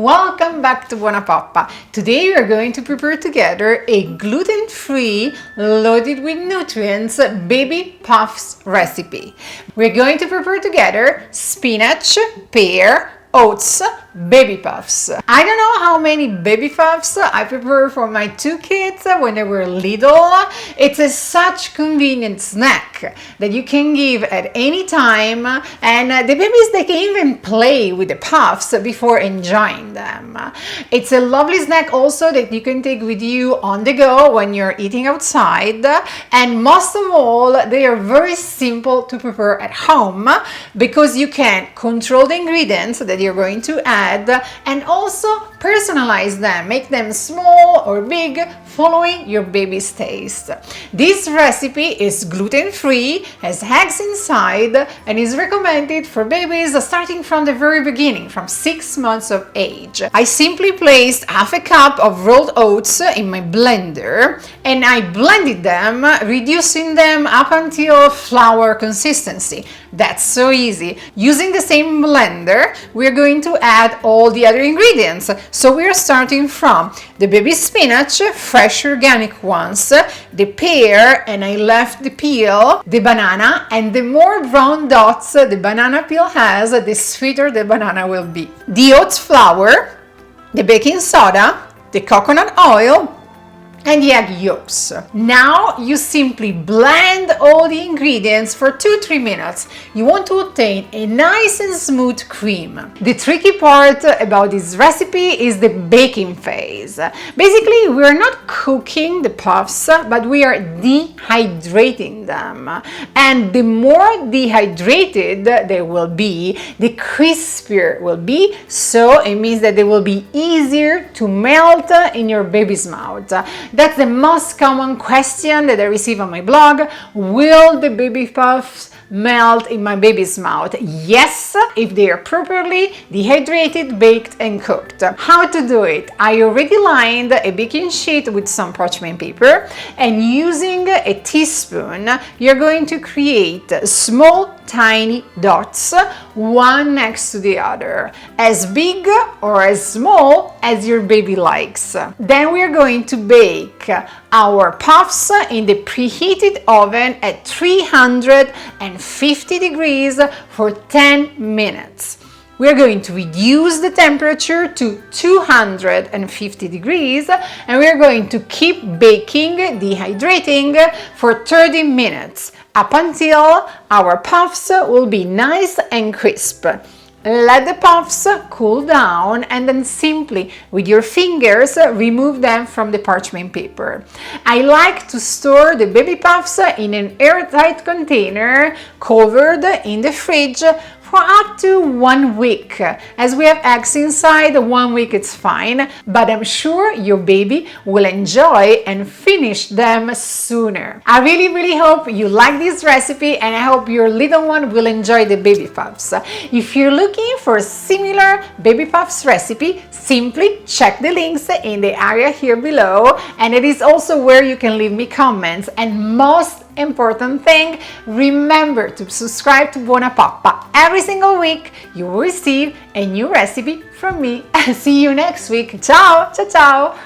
welcome back to BuonaPappa. Today we are going to prepare together a gluten-free, loaded with nutrients baby puffs recipe. We're going to prepare together spinach, pear, oats, baby puffs. I don't know how many baby puffs I prepared for my two kids when they were little. It's such convenient snack that you can give at any time, and the babies, they can even play with the puffs before enjoying them. It's a lovely snack also that you can take with you on the go when you're eating outside, and most of all, they are very simple to prepare at home because you can control the ingredients that you're going to add and also personalize them, make them small or big following your baby's taste. This recipe is gluten-free, has eggs inside, and is recommended for babies starting from the very beginning, from 6 months of age. I simply placed half a cup of rolled oats in my blender and I blended them, reducing them up until flour consistency. That's so easy. Using the same blender, we're going to add all the other ingredients. So we're starting from the baby spinach, fresh organic ones, the pear, and I left the peel, the banana, and the more brown dots the banana peel has, the sweeter the banana will be. The oats flour, the baking soda, the coconut oil, and the egg yolks. Now you simply blend all the ingredients for 2-3 minutes. You want to obtain a nice and smooth cream. The tricky part about this recipe is the baking phase. Basically, we're not cooking the puffs, but we are dehydrating them. And the more dehydrated they will be, the crispier will be, so it means that they will be easier to melt in your baby's mouth. That's the most common question that I receive on my blog. Will the baby puffs melt in my baby's mouth? Yes, if they are properly dehydrated, baked, and cooked. How to do it? I already lined a baking sheet with some parchment paper, and using a teaspoon, you're going to create small, tiny dots, one next to the other, as big or as small as your baby likes. Then we're going to bake our puffs in the preheated oven at 350 degrees for 10 minutes. We're going to reduce the temperature to 250 degrees and we're going to keep baking, dehydrating for 30 minutes up until our puffs will be nice and crisp. Let the puffs cool down and then simply with your fingers remove them from the parchment paper. I like to store the baby puffs in an airtight container covered in the fridge for up to 1 week. As we have eggs inside, 1 week is fine, but I'm sure your baby will enjoy and finish them sooner. I really hope you like this recipe and I hope your little one will enjoy the baby puffs. If you're looking for a similar baby puffs recipe, simply check the links in the area here below, and it is also where you can leave me comments. And most important thing, remember to subscribe to BuonaPappa. Every single week you will receive a new recipe from me. See you next week. Ciao, ciao, ciao.